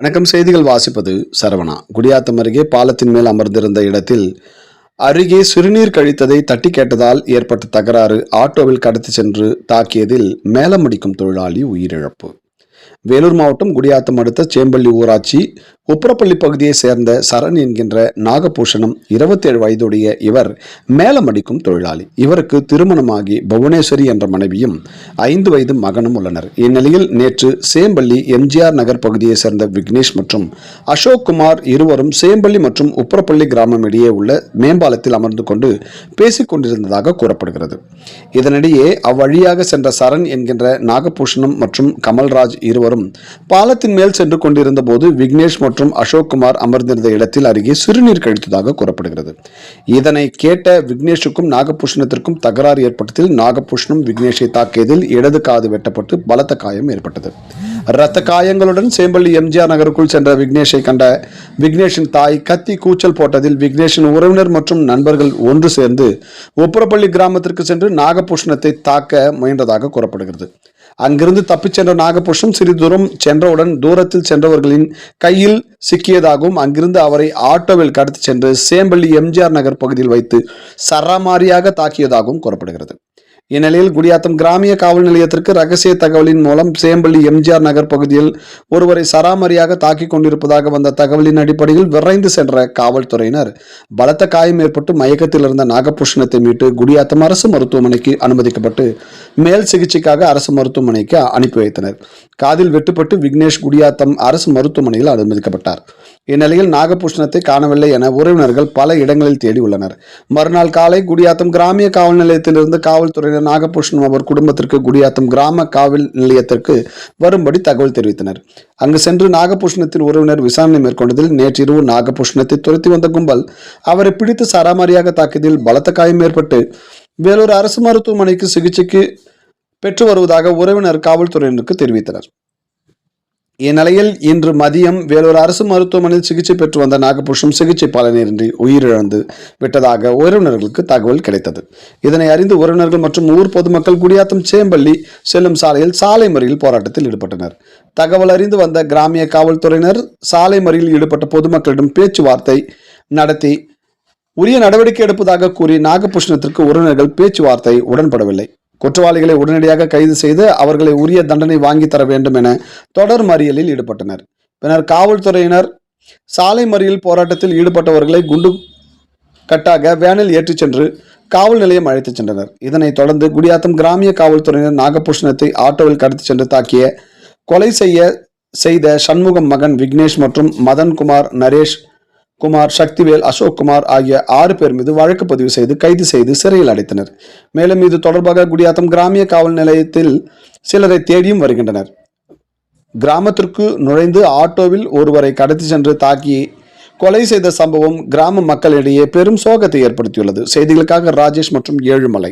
வணக்கம். செய்திகள் வாசிப்பது சரவணா. குடியாத்தம் அருகே பாலத்தின் மேல் அமர்ந்திருந்த இடத்தில் அருகே சிறுநீர் கழித்ததை தட்டி கேட்டதால் ஏற்பட்ட தகராறு ஆட்டோவில் கடத்தி சென்று தாக்கியதில் மேளமடிக்கும் தொழிலாளி உயிரிழப்பு. வேலூர் மாவட்டம் குடியாத்தம் அடுத்த சேம்பள்ளி ஊராட்சி உப்பரப்பள்ளி பகுதியை சேர்ந்த சரண் என்கின்ற நாகபூஷணம் 27 வயதுடைய இவர் மேளமடிக்கும் தொழிலாளி. இவருக்கு திருமணமாகி புவனேஸ்வரி என்ற மனைவியும் 5 வயது மகனும் உள்ளனர். இந்நிலையில் நேற்று சேம்பள்ளி எம்ஜிஆர் நகர் பகுதியை சேர்ந்த விக்னேஷ் மற்றும் அசோக் குமார் இருவரும் சேம்பள்ளி மற்றும் உப்பரப்பள்ளி கிராமம் இடையே உள்ள மேம்பாலத்தில் அமர்ந்து கொண்டு பேசிக் கொண்டிருந்ததாக கூறப்படுகிறது. இதனிடையே அவ்வழியாக சென்ற சரண் என்கின்ற நாகபூஷணம் மற்றும் கமல்ராஜ் இருவரும் பாலத்தின் மேல் சென்று கொண்டிருந்த போது விக்னேஷ் மற்றும் அசோக் குமார் அமர்ந்திருந்த இடத்தில் அருகே சிறுநீர் கழித்ததாக கூறப்படுகிறது. இதனை கேட்ட விக்னேஷுக்கும் நாகபூஷணத்திற்கும் தகராறு ஏற்பட்டதில் நாகபூஷணம் விக்னேஷை தாக்கியதில் இடது காது வெட்டப்பட்டு பலத்த காயம் ஏற்பட்டது. இரத்த காயங்களுடன் சேம்பள்ளி எம்ஜிஆர் நகருக்குள் சென்ற விக்னேஷை கண்ட விக்னேஷின் தாய் கத்தி கூச்சல் போட்டதில் விக்னேஷின் உறவினர் மற்றும் நண்பர்கள் ஒன்று சேர்ந்து உப்பரப்பள்ளி கிராமத்திற்கு சென்று நாகபூஷணத்தை தாக்க முயன்றதாக கூறப்படுகிறது. அங்கிருந்து தப்பிச் சென்ற நாகபூஷணம் சிறிது தூரம் சென்றவுடன் தூரத்தில் சென்றவர்களின் கையில் சிக்கியதாகவும் அங்கிருந்து அவரை ஆட்டோவில் கடத்தி சென்று சேம்பள்ளி எம்ஜிஆர் நகர் பகுதியில் வைத்து சரமாரியாக தாக்கியதாகவும் கூறப்படுகிறது. இந்நிலையில் குடியாத்தம் கிராமிய காவல் நிலையத்திற்கு ரகசிய தகவலின் மூலம் சேம்பள்ளி எம்ஜிஆர் நகர் பகுதியில் ஒருவரை சராமரியாக தாக்கிக் கொண்டிருப்பதாக வந்த தகவலின் அடிப்படையில் விரைந்து சென்ற காவல்துறையினர் பலத்த காயம் ஏற்பட்டு மயக்கத்தில் இருந்த நாகபூஷணத்தை மீட்டு குடியாத்தம் அரசு மருத்துவமனைக்கு அனுமதிக்கப்பட்டு மேல் சிகிச்சைக்காக அரசு மருத்துவமனைக்கு அனுப்பி வைத்தனர். காதில் வெட்டுப்பட்டு விக்னேஷ் குடியாத்தம் அரசு மருத்துவமனையில் அனுமதிக்கப்பட்டார். இந்நிலையில் நாகபூஷணத்தை காணவில்லை என உறவினர்கள் பல இடங்களில் தேடி உள்ளனர். மறுநாள் காலை குடியாத்தம் கிராமிய காவல் நிலையத்திலிருந்து காவல்துறையினர் நாகபூஷணம் அவர் குடும்பத்திற்கு குடியாத்தம் கிராம காவல் நிலையத்திற்கு வரும்படி தகவல் தெரிவித்தனர். அங்கு சென்று நாகபூஷணத்தின் உறவினர் விசாரணை மேற்கொண்டதில் நேற்றிரவு நாகபூஷணத்தை துரத்தி வந்த கும்பல் அவரை பிடித்து சராமாரியாக தாக்கியதில் பலத்த காயம் ஏற்பட்டு வேலூர் அரசு மருத்துவமனைக்கு சிகிச்சைக்கு பெற்று வருவதாக உறவினர் காவல்துறையினருக்கு தெரிவித்தனர். இந்நிலையில் இன்று மதியம் வேலூர் அரசு மருத்துவமனையில் சிகிச்சை பெற்று வந்த நாகபூஷணம் சிகிச்சை பலனின்றி உயிரிழந்து விட்டதாக உறவினர்களுக்கு தகவல் கிடைத்தது. இதனை அறிந்து உறவினர்கள் மற்றும் ஊர் பொதுமக்கள் குடியாத்தம் சேம்பள்ளி செல்லும் சாலையில் சாலை மறியல் போராட்டத்தில் ஈடுபட்டனர். தகவல் அறிந்து வந்த கிராமிய காவல்துறையினர் சாலை மறியலில் ஈடுபட்ட பொதுமக்களிடம் பேச்சுவார்த்தை நடத்தி உரிய நடவடிக்கை எடுப்பதாக கூறி நாகபூஷணத்திற்கு உறவினர்கள் பேச்சுவார்த்தை உடன்படவில்லை. குற்றவாளிகளை உடனடியாக கைது செய்து அவர்களை உரிய தண்டனை வாங்கி தர வேண்டும் என தொடர் மறியலில் ஈடுபட்டனர். பின்னர் காவல்துறையினர் சாலை மறியல் போராட்டத்தில் ஈடுபட்டவர்களை குண்டு கட்டாக வேனில் ஏற்றிச் சென்று காவல் நிலையம் அழைத்துச் சென்றனர். இதனைத் தொடர்ந்து குடியாத்தம் கிராமிய காவல்துறையினர் நாகபூஷணத்தை ஆட்டோவில் கடத்தி சென்று தாக்கிய கொலை செய்த சண்முகம் மகன் விக்னேஷ் மற்றும் மதன்குமார், நரேஷ் குமார், சக்திவேல், அசோக் குமார் ஆகிய 6 பேர் மீது வழக்கு பதிவு செய்து கைது செய்து சிறையில் அடைத்தனர். மேலும் இது தொடர்பாக குடியாத்தம் கிராமிய காவல் நிலையத்தில் சிலரை தேடியும் வருகின்றனர். கிராமத்திற்கு நுழைந்து ஆட்டோவில் ஒருவரை கடத்தி சென்று தாக்கி கொலை செய்த சம்பவம் கிராம மக்களிடையே பெரும் சோகத்தை ஏற்படுத்தியுள்ளது. செய்திகளுக்காக ராஜேஷ் மற்றும் ஏழுமலை.